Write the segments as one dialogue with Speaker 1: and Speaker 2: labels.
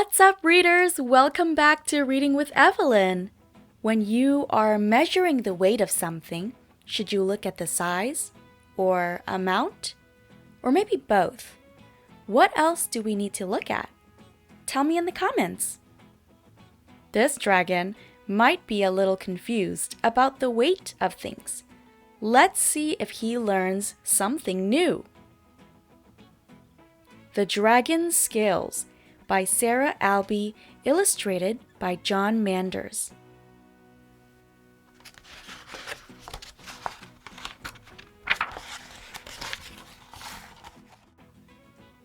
Speaker 1: What's up, readers? Welcome back to Reading with Evelyn. When you are measuring the weight of something, should you look at the size or amount? Or maybe both? What else do we need to look at? Tell me in the comments. This dragon might be a little confused about the weight of things. Let's see if he learns something new. The Dragon's Scales by Sarah Albee, illustrated by John Manders.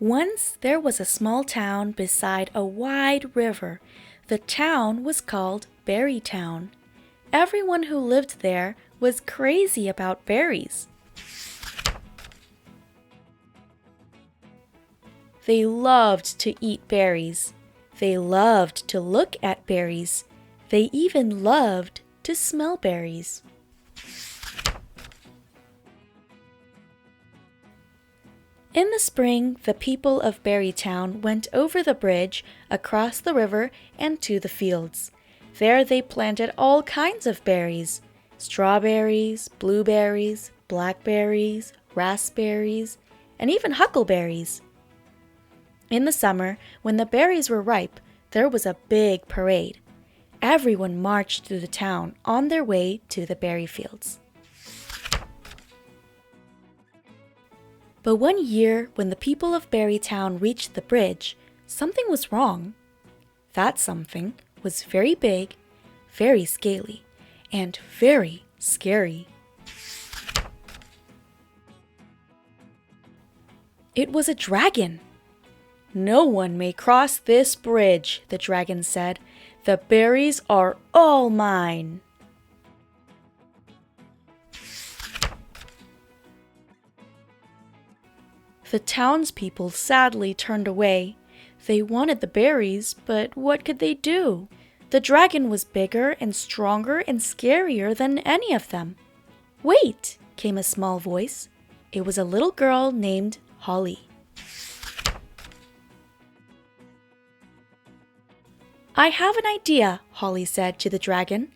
Speaker 1: Once there was a small town beside a wide river. The town was called Berry Town. Everyone who lived there was crazy about berries. They loved to eat berries. They loved to look at berries. They even loved to smell berries. In the spring, the people of Berry Town went over the bridge, across the river, and to the fields. There they planted all kinds of berries: strawberries, blueberries, blackberries, raspberries, and even huckleberries. In the summer, when the berries were ripe, there was a big parade. Everyone marched through the town on their way to the berry fields. But one year, when the people of Berry Town reached the bridge, something was wrong. That something was very big, very scaly, and very scary. It was a dragon. "No one may cross this bridge," the dragon said. "The berries are all mine." The townspeople sadly turned away. They wanted the berries, but what could they do? The dragon was bigger and stronger and scarier than any of them. "Wait!" came a small voice. It was a little girl named Holly. "I have an idea," Holly said to the dragon.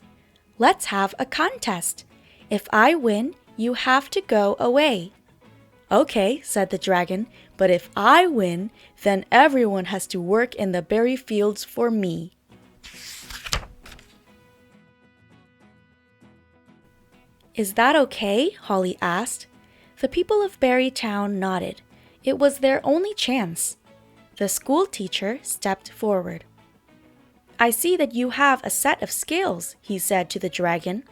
Speaker 1: "Let's have a contest. If I win, you have to go away." "Okay," said the dragon, "but if I win, then everyone has to work in the berry fields for me." "Is that okay?" Holly asked. The people of Berry Town nodded. It was their only chance. The school teacher stepped forward. "I see that you have a set of scales," he said to the dragon.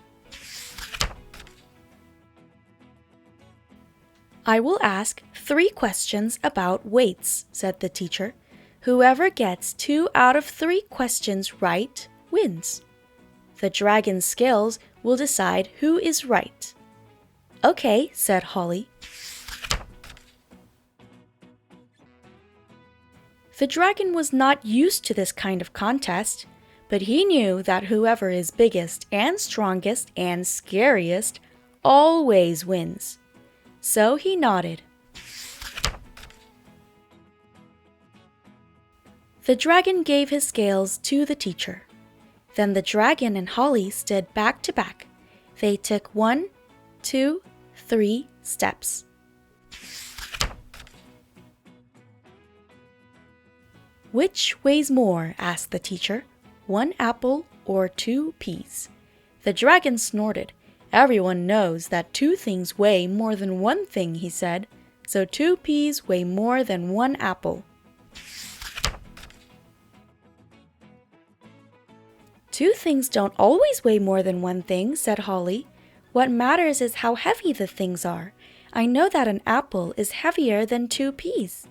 Speaker 1: "I will ask 3 questions about weights," said the teacher. "Whoever gets 2 out of 3 questions right wins. The dragon's scales will decide who is right." "Okay," said Holly. The dragon was not used to this kind of contest, but he knew that whoever is biggest and strongest and scariest always wins. So he nodded. The dragon gave his scales to the teacher. Then the dragon and Holly stood back to back. They took 1, 2, 3 steps. "Which weighs more?" asked the teacher. 1 apple or 2 peas? The dragon snorted. "Everyone knows that 2 things weigh more than 1 thing," he said. "So 2 peas weigh more than 1 apple." "2 things don't always weigh more than 1 thing," said Holly. "What matters is how heavy the things are. I know that an apple is heavier than 2 peas."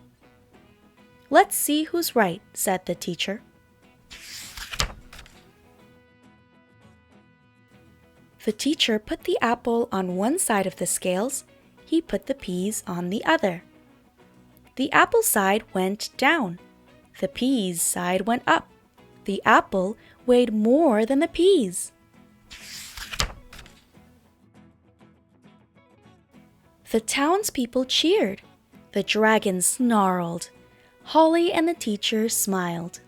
Speaker 1: "Let's see who's right," said the teacher. The teacher put the apple on one side of the scales. He put the peas on the other. The apple side went down. The peas side went up. The apple weighed more than the peas. The townspeople cheered. The dragon snarled. Holly and the teacher smiled.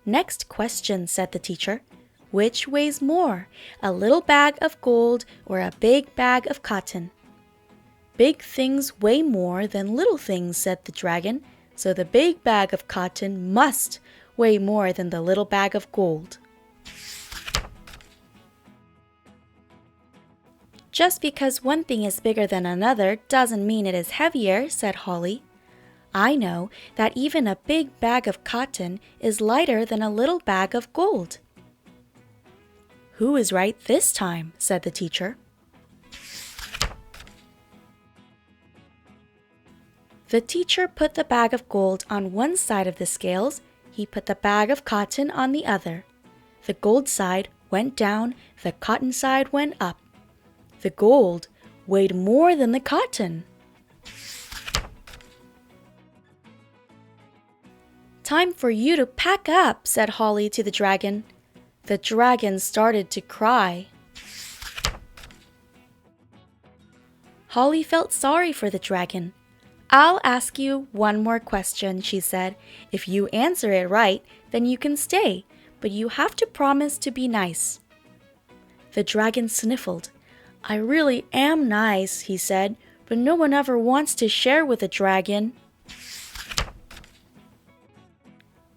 Speaker 1: Next question, said the teacher. Which weighs more, a little bag of gold or a big bag of cotton? Big things weigh more than little things, said the dragon, so the big bag of cotton must weigh more than the little bag of gold. Just because one thing is bigger than another doesn't mean it is heavier, said Holly. I know that even a big bag of cotton is lighter than a little bag of gold. Who is right this time? Said the teacher. The teacher put the bag of gold on one side of the scales. He put the bag of cotton on the other. The gold side went down, the cotton side went up. The gold weighed more than the cotton. Time for you to pack up, said Holly to the dragon. The dragon started to cry. Holly felt sorry for the dragon. I'll ask you one more question, she said. If you answer it right, then you can stay, but you have to promise to be nice. The dragon sniffled. I really am nice, he said, but no one ever wants to share with a dragon.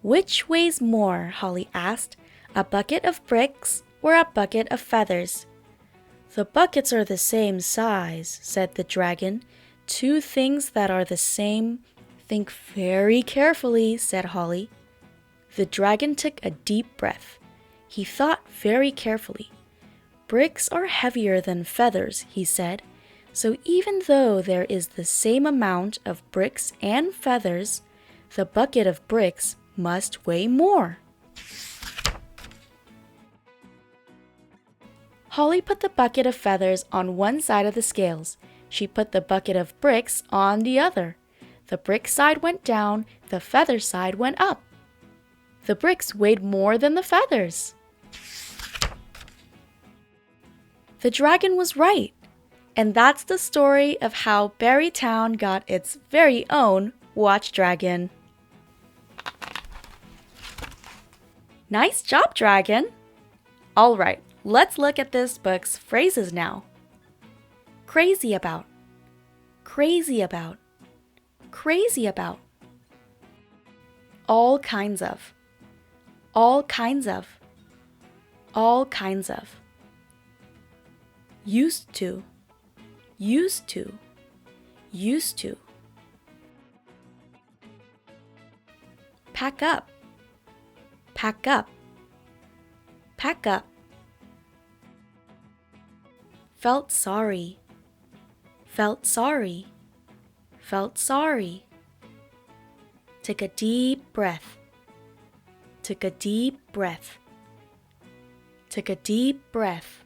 Speaker 1: Which weighs more? Holly asked. A bucket of bricks or a bucket of feathers? The buckets are the same size, said the dragon. Two things that are the same. Think very carefully, said Holly. The dragon took a deep breath. He thought very carefully. Bricks are heavier than feathers, he said. So even though there is the same amount of bricks and feathers, the bucket of bricks must weigh more. Holly put the bucket of feathers on one side of the scales. She put the bucket of bricks on the other. The brick side went down, the feather side went up. The bricks weighed more than the feathers. The dragon was right. And that's the story of how Berrytown got its very own watch dragon. Nice job, dragon! All right, let's look at this book's phrases now. Crazy about, crazy about, crazy about. All kinds of, all kinds of, all kinds of. Used to, used to, used to. Pack up, pack up, pack up. Felt sorry, felt sorry, felt sorry. Took a deep breath, took a deep breath, took a deep breath.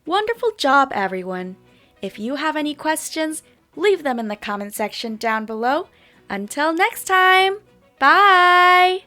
Speaker 1: Wonderful job, everyone! If you have any questions, leave them in the comment section down below. Until next time, bye!